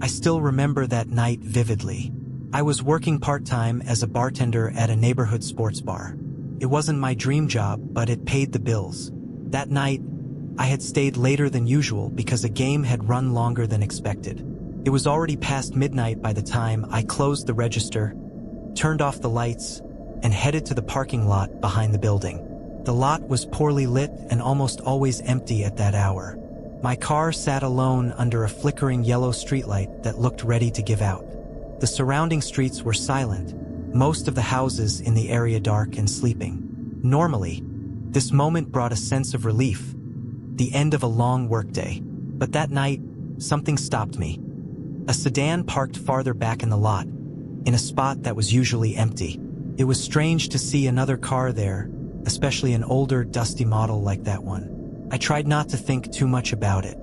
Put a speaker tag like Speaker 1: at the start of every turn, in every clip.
Speaker 1: I still remember that night vividly. I was working part-time as a bartender at a neighborhood sports bar. It wasn't my dream job, but it paid the bills. That night, I had stayed later than usual because a game had run longer than expected. It was already past midnight by the time I closed the register, turned off the lights, and headed to the parking lot behind the building. The lot was poorly lit and almost always empty at that hour. My car sat alone under a flickering yellow streetlight that looked ready to give out. The surrounding streets were silent, most of the houses in the area dark and sleeping. Normally, this moment brought a sense of relief, the end of a long workday. But that night, something stopped me. A sedan parked farther back in the lot, in a spot that was usually empty. It was strange to see another car there, especially an older, dusty model like that one. I tried not to think too much about it.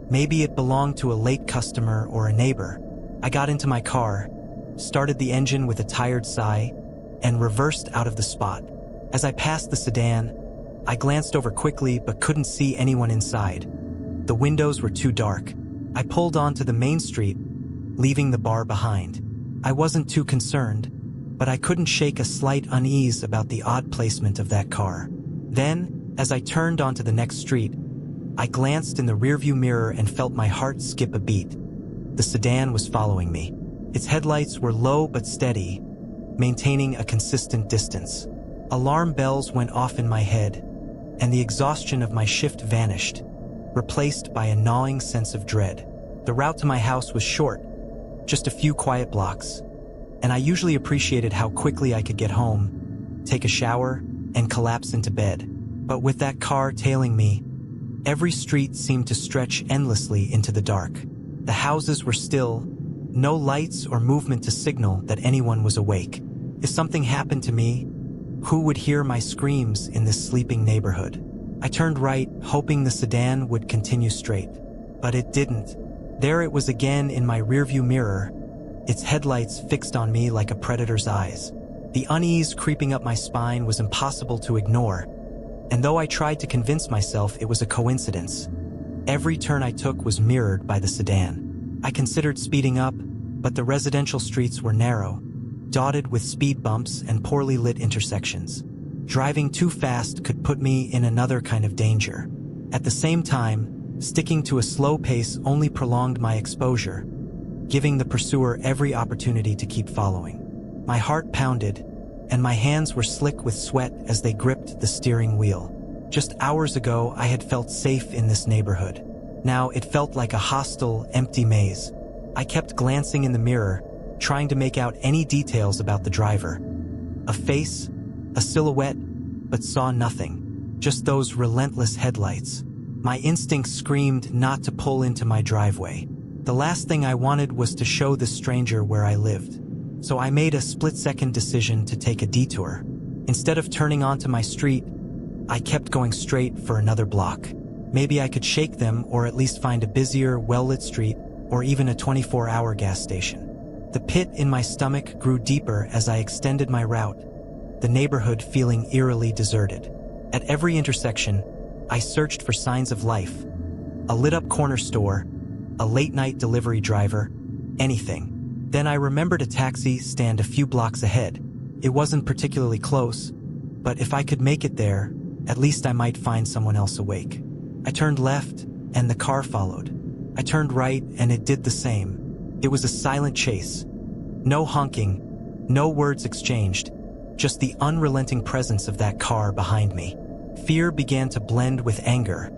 Speaker 1: Maybe it belonged to a late customer or a neighbor. I got into my car, started the engine with a tired sigh, and reversed out of the spot. As I passed the sedan, I glanced over quickly but couldn't see anyone inside. The windows were too dark. I pulled onto the main street, leaving the bar behind. I wasn't too concerned, but I couldn't shake a slight unease about the odd placement of that car. Then, as I turned onto the next street, I glanced in the rearview mirror and felt my heart skip a beat. The sedan was following me. Its headlights were low but steady, maintaining a consistent distance. Alarm bells went off in my head, and the exhaustion of my shift vanished, replaced by a gnawing sense of dread. The route to my house was short, just a few quiet blocks, and I usually appreciated how quickly I could get home, take a shower, and collapse into bed. But with that car tailing me, every street seemed to stretch endlessly into the dark. The houses were still, no lights or movement to signal that anyone was awake. If something happened to me, who would hear my screams in this sleeping neighborhood? I turned right, hoping the sedan would continue straight. But it didn't. There it was again in my rearview mirror, its headlights fixed on me like a predator's eyes. The unease creeping up my spine was impossible to ignore, and though I tried to convince myself it was a coincidence, every turn I took was mirrored by the sedan. I considered speeding up, but the residential streets were narrow, dotted with speed bumps and poorly lit intersections. Driving too fast could put me in another kind of danger. At the same time, sticking to a slow pace only prolonged my exposure, giving the pursuer every opportunity to keep following. My heart pounded, and my hands were slick with sweat as they gripped the steering wheel. Just hours ago, I had felt safe in this neighborhood. Now it felt like a hostile, empty maze. I kept glancing in the mirror, trying to make out any details about the driver. A face, a silhouette, but saw nothing. Just those relentless headlights. My instincts screamed not to pull into my driveway. The last thing I wanted was to show this stranger where I lived. So I made a split-second decision to take a detour. Instead of turning onto my street, I kept going straight for another block. Maybe I could shake them or at least find a busier, well-lit street or even a 24-hour gas station. The pit in my stomach grew deeper as I extended my route, the neighborhood feeling eerily deserted. At every intersection, I searched for signs of life. A lit-up corner store, a late-night delivery driver, anything. Then I remembered a taxi stand a few blocks ahead. It wasn't particularly close, but if I could make it there, at least I might find someone else awake. I turned left, and the car followed. I turned right, and it did the same. It was a silent chase. No honking, no words exchanged, just the unrelenting presence of that car behind me. Fear began to blend with anger.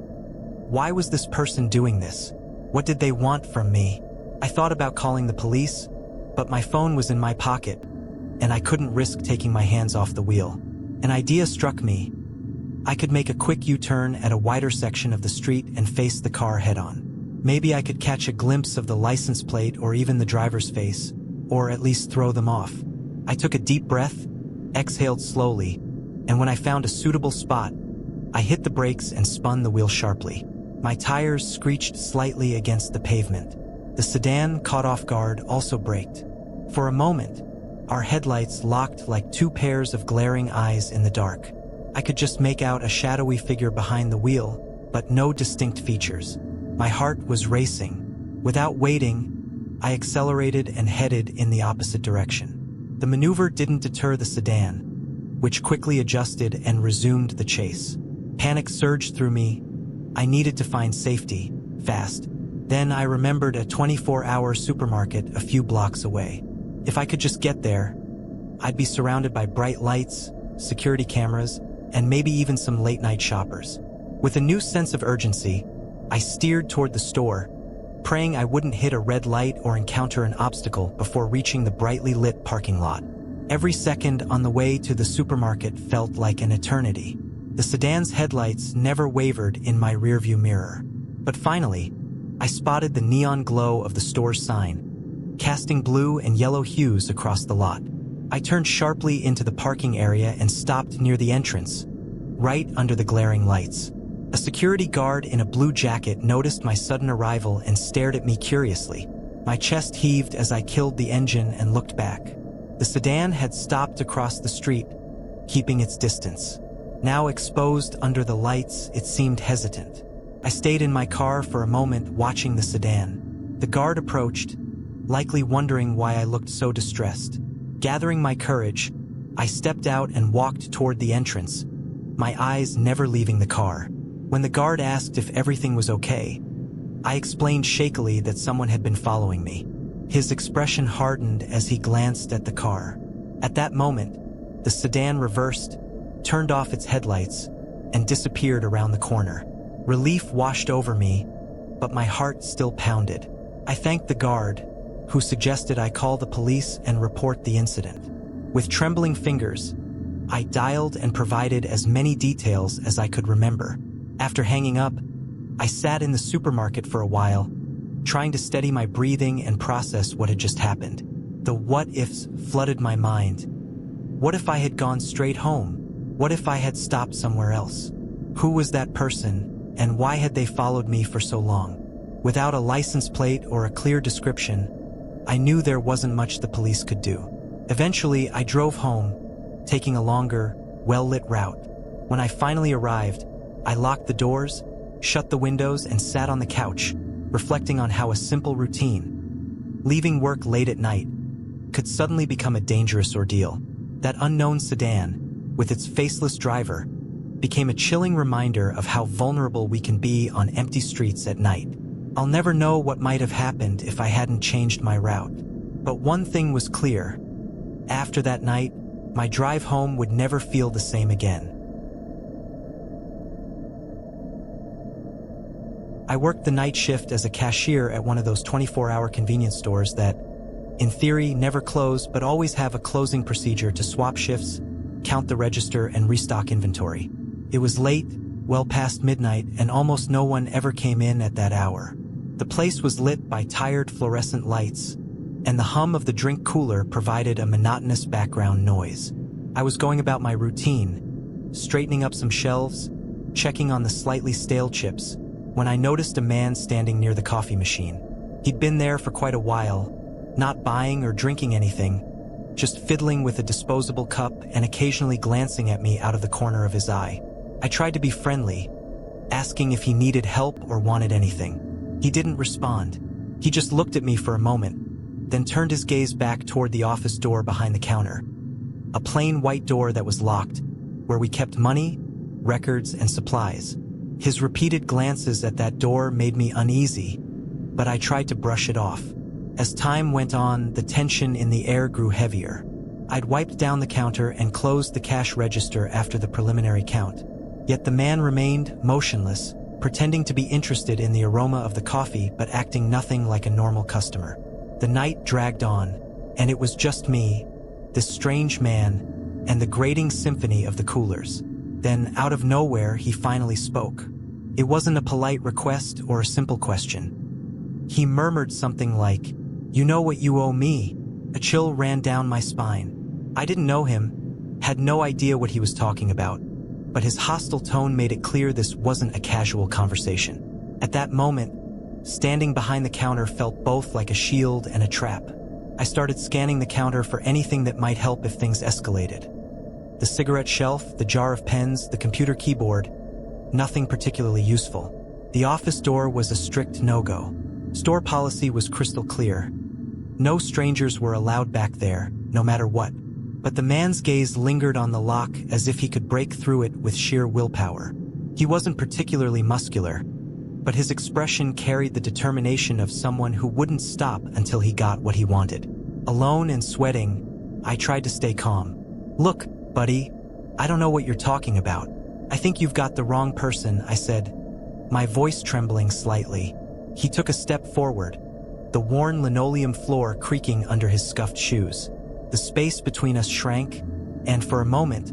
Speaker 1: Why was this person doing this? What did they want from me? I thought about calling the police, but my phone was in my pocket, and I couldn't risk taking my hands off the wheel. An idea struck me. I could make a quick U-turn at a wider section of the street and face the car head-on. Maybe I could catch a glimpse of the license plate or even the driver's face, or at least throw them off. I took a deep breath, exhaled slowly, and when I found a suitable spot, I hit the brakes and spun the wheel sharply. My tires screeched slightly against the pavement. The sedan, caught off guard, also braked. For a moment, our headlights locked like two pairs of glaring eyes in the dark. I could just make out a shadowy figure behind the wheel, but no distinct features. My heart was racing. Without waiting, I accelerated and headed in the opposite direction. The maneuver didn't deter the sedan, which quickly adjusted and resumed the chase. Panic surged through me. I needed to find safety, fast. Then I remembered a 24-hour supermarket a few blocks away. If I could just get there, I'd be surrounded by bright lights, security cameras, and maybe even some late-night shoppers. With a new sense of urgency, I steered toward the store, praying I wouldn't hit a red light or encounter an obstacle before reaching the brightly lit parking lot. Every second on the way to the supermarket felt like an eternity. The sedan's headlights never wavered in my rearview mirror. But finally, I spotted the neon glow of the store's sign, casting blue and yellow hues across the lot. I turned sharply into the parking area and stopped near the entrance, right under the glaring lights. A security guard in a blue jacket noticed my sudden arrival and stared at me curiously. My chest heaved as I killed the engine and looked back. The sedan had stopped across the street, keeping its distance. Now exposed under the lights, it seemed hesitant. I stayed in my car for a moment watching the sedan. The guard approached, likely wondering why I looked so distressed. Gathering my courage, I stepped out and walked toward the entrance, my eyes never leaving the car. When the guard asked if everything was okay, I explained shakily that someone had been following me. His expression hardened as he glanced at the car. At that moment, the sedan reversed, turned off its headlights, and disappeared around the corner. Relief washed over me, but my heart still pounded. I thanked the guard, who suggested I call the police and report the incident. With trembling fingers, I dialed and provided as many details as I could remember. After hanging up, I sat in the supermarket for a while, trying to steady my breathing and process what had just happened. The what-ifs flooded my mind. What if I had gone straight home? What if I had stopped somewhere else? Who was that person, and why had they followed me for so long? Without a license plate or a clear description, I knew there wasn't much the police could do. Eventually, I drove home, taking a longer, well-lit route. When I finally arrived, I locked the doors, shut the windows, and sat on the couch, reflecting on how a simple routine, leaving work late at night, could suddenly become a dangerous ordeal. That unknown sedan, with its faceless driver, became a chilling reminder of how vulnerable we can be on empty streets at night. I'll never know what might have happened if I hadn't changed my route. But one thing was clear. After that night, my drive home would never feel the same again. I worked the night shift as a cashier at one of those 24-hour convenience stores that, in theory, never close but always have a closing procedure to swap shifts, count the register, and restock inventory. It was late, well past midnight, and almost no one ever came in at that hour. The place was lit by tired fluorescent lights, and the hum of the drink cooler provided a monotonous background noise. I was going about my routine, straightening up some shelves, checking on the slightly stale chips, when I noticed a man standing near the coffee machine. He'd been there for quite a while, not buying or drinking anything, just fiddling with a disposable cup and occasionally glancing at me out of the corner of his eye. I tried to be friendly, asking if he needed help or wanted anything. He didn't respond. He just looked at me for a moment, then turned his gaze back toward the office door behind the counter. A plain white door that was locked, where we kept money, records, and supplies. His repeated glances at that door made me uneasy, but I tried to brush it off. As time went on, the tension in the air grew heavier. I'd wiped down the counter and closed the cash register after the preliminary count. Yet the man remained motionless, pretending to be interested in the aroma of the coffee but acting nothing like a normal customer. The night dragged on, and it was just me, this strange man, and the grating symphony of the coolers. Then, out of nowhere, he finally spoke. It wasn't a polite request or a simple question. He murmured something like, "You know what you owe me." A chill ran down my spine. I didn't know him, had no idea what he was talking about, but his hostile tone made it clear this wasn't a casual conversation. At that moment, standing behind the counter felt both like a shield and a trap. I started scanning the counter for anything that might help if things escalated. The cigarette shelf, the jar of pens, the computer keyboard, nothing particularly useful. The office door was a strict no-go. Store policy was crystal clear. No strangers were allowed back there, no matter what. But the man's gaze lingered on the lock as if he could break through it with sheer willpower. He wasn't particularly muscular, but his expression carried the determination of someone who wouldn't stop until he got what he wanted. Alone and sweating, I tried to stay calm. "Look, buddy, I don't know what you're talking about. I think you've got the wrong person," I said, my voice trembling slightly. He took a step forward, the worn linoleum floor creaking under his scuffed shoes. The space between us shrank, and for a moment,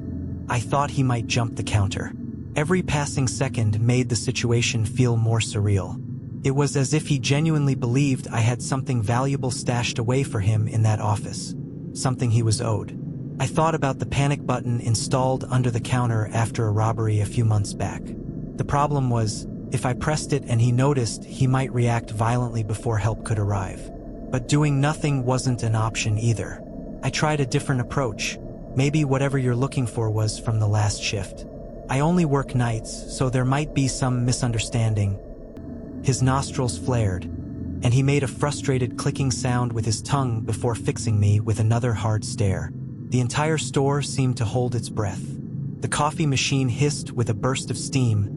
Speaker 1: I thought he might jump the counter. Every passing second made the situation feel more surreal. It was as if he genuinely believed I had something valuable stashed away for him in that office, something he was owed. I thought about the panic button installed under the counter after a robbery a few months back. The problem was, if I pressed it and he noticed, he might react violently before help could arrive. But doing nothing wasn't an option either. I tried a different approach. Maybe whatever you're looking for was from the last shift. I only work nights, so there might be some misunderstanding. His nostrils flared, and he made a frustrated clicking sound with his tongue before fixing me with another hard stare. The entire store seemed to hold its breath. The coffee machine hissed with a burst of steam,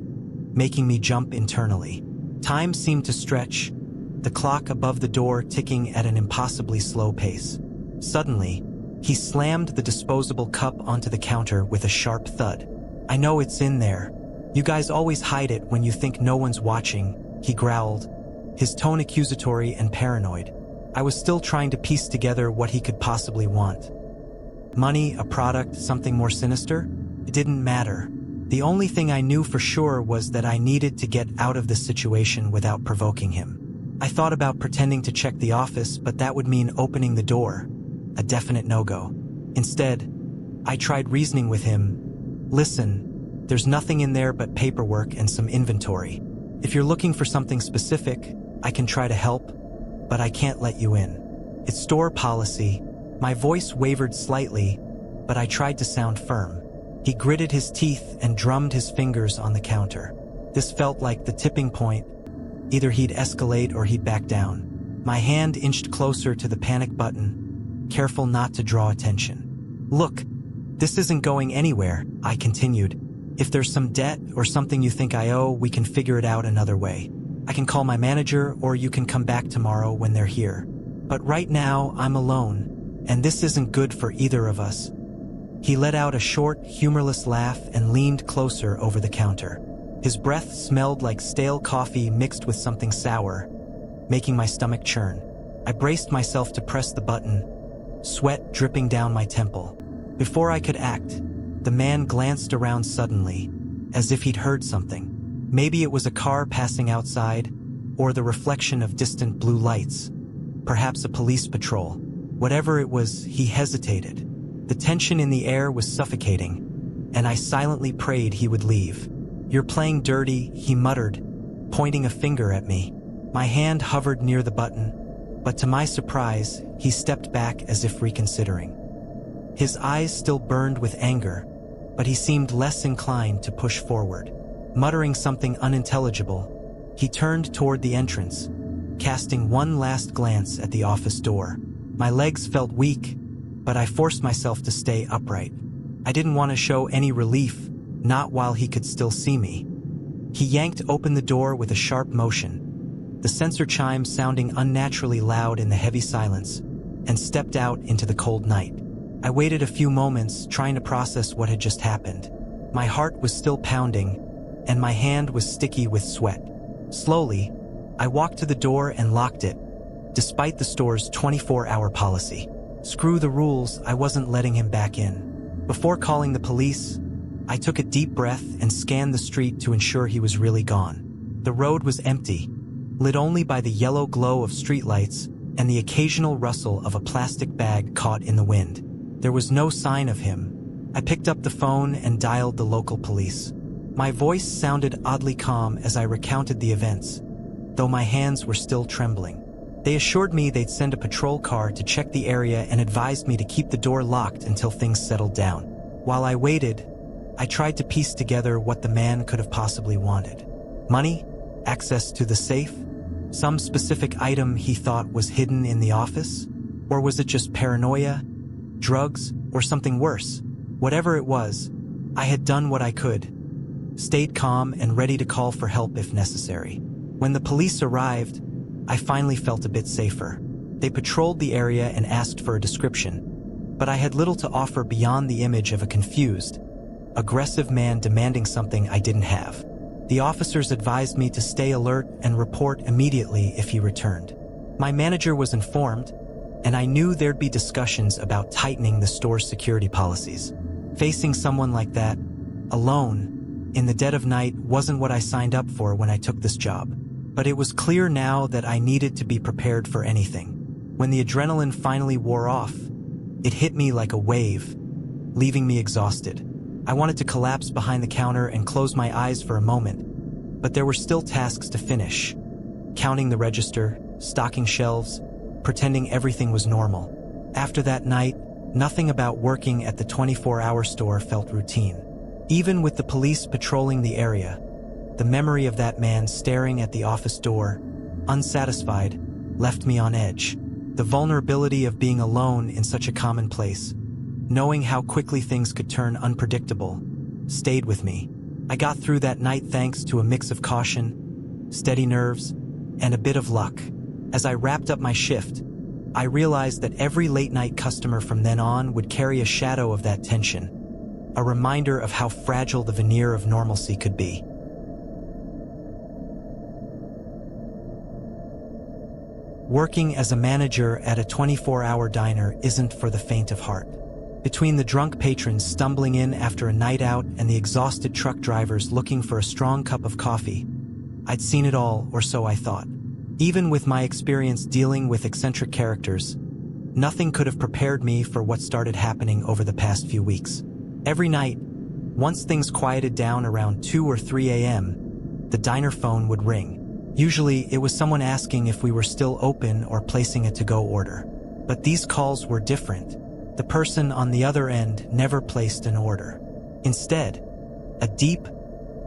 Speaker 1: making me jump internally. Time seemed to stretch, the clock above the door ticking at an impossibly slow pace. Suddenly, he slammed the disposable cup onto the counter with a sharp thud. "I know it's in there. You guys always hide it when you think no one's watching," he growled, his tone accusatory and paranoid. I was still trying to piece together what he could possibly want. Money, a product, something more sinister? It didn't matter. The only thing I knew for sure was that I needed to get out of this situation without provoking him. I thought about pretending to check the office, but that would mean opening the door. A definite no-go. Instead, I tried reasoning with him. "Listen, there's nothing in there but paperwork and some inventory. If you're looking for something specific, I can try to help, but I can't let you in. It's store policy." My voice wavered slightly, but I tried to sound firm. He gritted his teeth and drummed his fingers on the counter. This felt like the tipping point. Either he'd escalate or he'd back down. My hand inched closer to the panic button, careful not to draw attention. "Look, this isn't going anywhere," I continued. "If there's some debt or something you think I owe, we can figure it out another way. I can call my manager, or you can come back tomorrow when they're here. But right now, I'm alone, and this isn't good for either of us." He let out a short, humorless laugh and leaned closer over the counter. His breath smelled like stale coffee mixed with something sour, making my stomach churn. I braced myself to press the button, sweat dripping down my temple. Before I could act, the man glanced around suddenly, as if he'd heard something. Maybe it was a car passing outside, or the reflection of distant blue lights. Perhaps a police patrol. Whatever it was, he hesitated. The tension in the air was suffocating, and I silently prayed he would leave. "You're playing dirty," he muttered, pointing a finger at me. My hand hovered near the button, but to my surprise, he stepped back as if reconsidering. His eyes still burned with anger, but he seemed less inclined to push forward. Muttering something unintelligible, he turned toward the entrance, casting one last glance at the office door. My legs felt weak, but I forced myself to stay upright. I didn't want to show any relief, not while he could still see me. He yanked open the door with a sharp motion, the sensor chime sounding unnaturally loud in the heavy silence, and stepped out into the cold night. I waited a few moments, trying to process what had just happened. My heart was still pounding, and my hand was sticky with sweat. Slowly, I walked to the door and locked it, despite the store's 24-hour policy. Screw the rules, I wasn't letting him back in. Before calling the police, I took a deep breath and scanned the street to ensure he was really gone. The road was empty, lit only by the yellow glow of streetlights and the occasional rustle of a plastic bag caught in the wind. There was no sign of him. I picked up the phone and dialed the local police. My voice sounded oddly calm as I recounted the events, though my hands were still trembling. They assured me they'd send a patrol car to check the area and advised me to keep the door locked until things settled down. While I waited, I tried to piece together what the man could have possibly wanted. Money? Access to the safe? Some specific item he thought was hidden in the office? Or was it just paranoia, drugs, or something worse? Whatever it was, I had done what I could. Stayed calm and ready to call for help if necessary. When the police arrived, I finally felt a bit safer. They patrolled the area and asked for a description, but I had little to offer beyond the image of a confused, aggressive man demanding something I didn't have. The officers advised me to stay alert and report immediately if he returned. My manager was informed, and I knew there'd be discussions about tightening the store's security policies. Facing someone like that, alone, in the dead of night, wasn't what I signed up for when I took this job. But it was clear now that I needed to be prepared for anything. When the adrenaline finally wore off, it hit me like a wave, leaving me exhausted. I wanted to collapse behind the counter and close my eyes for a moment, but there were still tasks to finish. Counting the register, stocking shelves, pretending everything was normal. After that night, nothing about working at the 24-hour store felt routine. Even with the police patrolling the area, the memory of that man staring at the office door, unsatisfied, left me on edge. The vulnerability of being alone in such a common place, knowing how quickly things could turn unpredictable, stayed with me. I got through that night thanks to a mix of caution, steady nerves, and a bit of luck. As I wrapped up my shift, I realized that every late-night customer from then on would carry a shadow of that tension, a reminder of how fragile the veneer of normalcy could be. Working as a manager at a 24-hour diner isn't for the faint of heart. Between the drunk patrons stumbling in after a night out and the exhausted truck drivers looking for a strong cup of coffee, I'd seen it all, or so I thought. Even with my experience dealing with eccentric characters, nothing could have prepared me for what started happening over the past few weeks. Every night, once things quieted down around 2 or 3 a.m., the diner phone would ring. Usually, it was someone asking if we were still open or placing a to-go order. But these calls were different. The person on the other end never placed an order. Instead, a deep,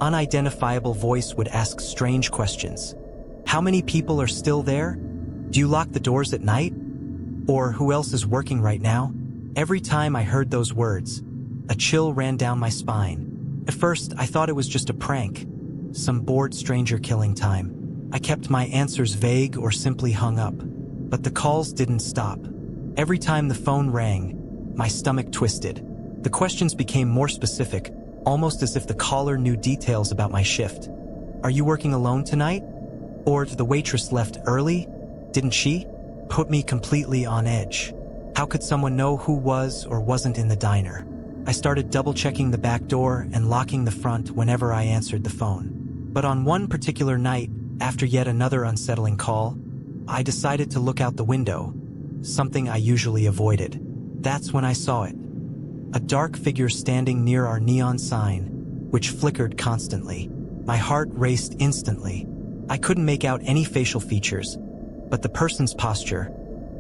Speaker 1: unidentifiable voice would ask strange questions. How many people are still there? Do you lock the doors at night? Or who else is working right now? Every time I heard those words, a chill ran down my spine. At first, I thought it was just a prank, some bored stranger killing time. I kept my answers vague or simply hung up. But the calls didn't stop. Every time the phone rang, my stomach twisted. The questions became more specific, almost as if the caller knew details about my shift. Are you working alone tonight? Or the waitress left early? Didn't she? Put me completely on edge. How could someone know who was or wasn't in the diner? I started double-checking the back door and locking the front whenever I answered the phone. But on one particular night, after yet another unsettling call, I decided to look out the window, something I usually avoided. That's when I saw it. A dark figure standing near our neon sign, which flickered constantly. My heart raced instantly. I couldn't make out any facial features, but the person's posture,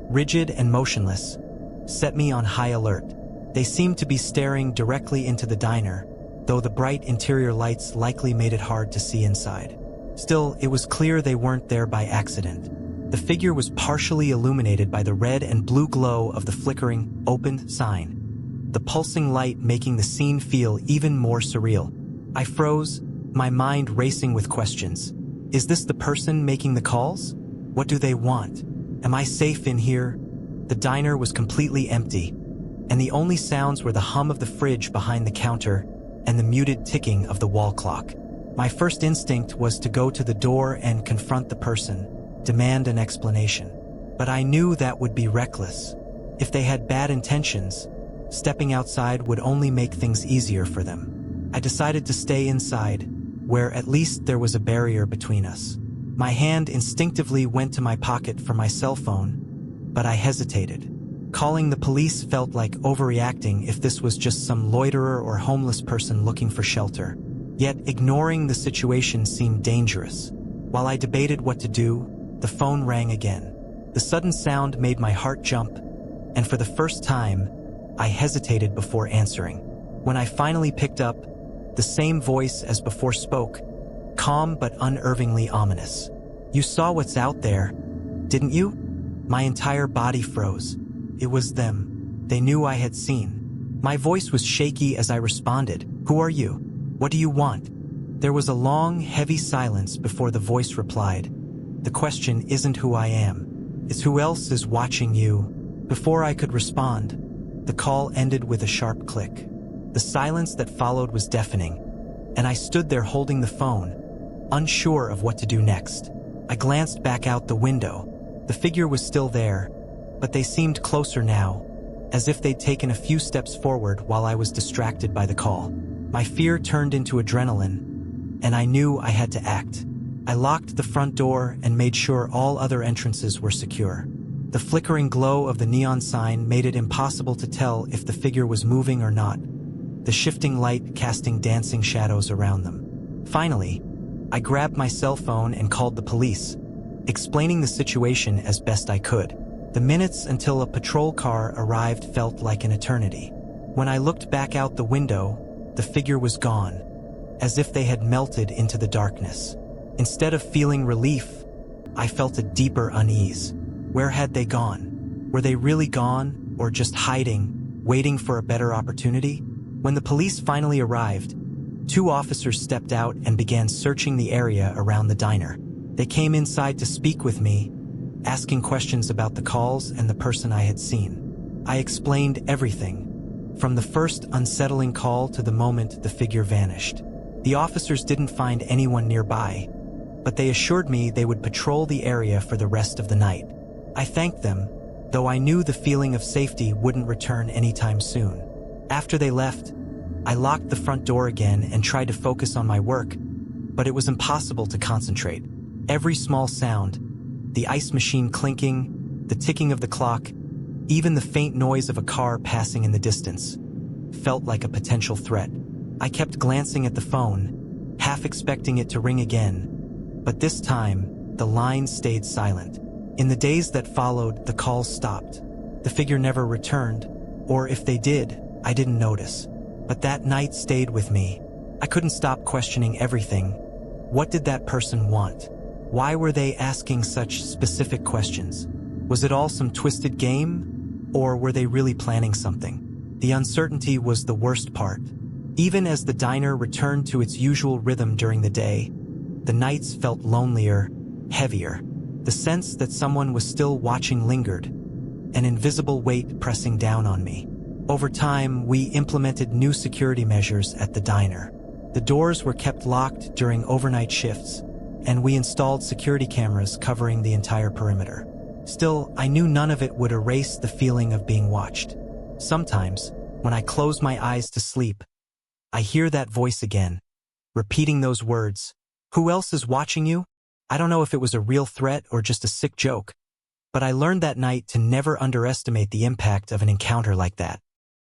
Speaker 1: rigid and motionless, set me on high alert. They seemed to be staring directly into the diner, though the bright interior lights likely made it hard to see inside. Still, it was clear they weren't there by accident. The figure was partially illuminated by the red and blue glow of the flickering, open sign, the pulsing light making the scene feel even more surreal. I froze, my mind racing with questions. Is this the person making the calls? What do they want? Am I safe in here? The diner was completely empty, and the only sounds were the hum of the fridge behind the counter and the muted ticking of the wall clock. My first instinct was to go to the door and confront the person, demand an explanation. But I knew that would be reckless. If they had bad intentions, stepping outside would only make things easier for them. I decided to stay inside, where at least there was a barrier between us. My hand instinctively went to my pocket for my cell phone, but I hesitated. Calling the police felt like overreacting if this was just some loiterer or homeless person looking for shelter. Yet ignoring the situation seemed dangerous. While I debated what to do, the phone rang again. The sudden sound made my heart jump, and for the first time, I hesitated before answering. When I finally picked up, the same voice as before spoke, calm but unnervingly ominous. You saw what's out there, didn't you? My entire body froze. It was them. They knew I had seen. My voice was shaky as I responded. Who are you? What do you want? There was a long, heavy silence before the voice replied. The question isn't who I am. It's who else is watching you. Before I could respond, the call ended with a sharp click. The silence that followed was deafening, and I stood there holding the phone, unsure of what to do next. I glanced back out the window. The figure was still there, but they seemed closer now, as if they'd taken a few steps forward while I was distracted by the call. My fear turned into adrenaline, and I knew I had to act. I locked the front door and made sure all other entrances were secure. The flickering glow of the neon sign made it impossible to tell if the figure was moving or not, the shifting light casting dancing shadows around them. Finally, I grabbed my cell phone and called the police, explaining the situation as best I could. The minutes until a patrol car arrived felt like an eternity. When I looked back out the window, the figure was gone, as if they had melted into the darkness. Instead of feeling relief, I felt a deeper unease. Where had they gone? Were they really gone, or just hiding, waiting for a better opportunity? When the police finally arrived, 2 officers stepped out and began searching the area around the diner. They came inside to speak with me, asking questions about the calls and the person I had seen. I explained everything, from the first unsettling call to the moment the figure vanished. The officers didn't find anyone nearby, but they assured me they would patrol the area for the rest of the night. I thanked them, though I knew the feeling of safety wouldn't return anytime soon. After they left, I locked the front door again and tried to focus on my work, but it was impossible to concentrate. Every small sound, the ice machine clinking, the ticking of the clock, even the faint noise of a car passing in the distance, felt like a potential threat. I kept glancing at the phone, half expecting it to ring again, but this time, the line stayed silent. In the days that followed, the calls stopped. The figure never returned, or if they did, I didn't notice. But that night stayed with me. I couldn't stop questioning everything. What did that person want? Why were they asking such specific questions? Was it all some twisted game? Or were they really planning something? The uncertainty was the worst part. Even as the diner returned to its usual rhythm during the day, the nights felt lonelier, heavier. The sense that someone was still watching lingered, an invisible weight pressing down on me. Over time, we implemented new security measures at the diner. The doors were kept locked during overnight shifts, and we installed security cameras covering the entire perimeter. Still, I knew none of it would erase the feeling of being watched. Sometimes, when I close my eyes to sleep, I hear that voice again, repeating those words. Who else is watching you? I don't know if it was a real threat or just a sick joke, but I learned that night to never underestimate the impact of an encounter like that.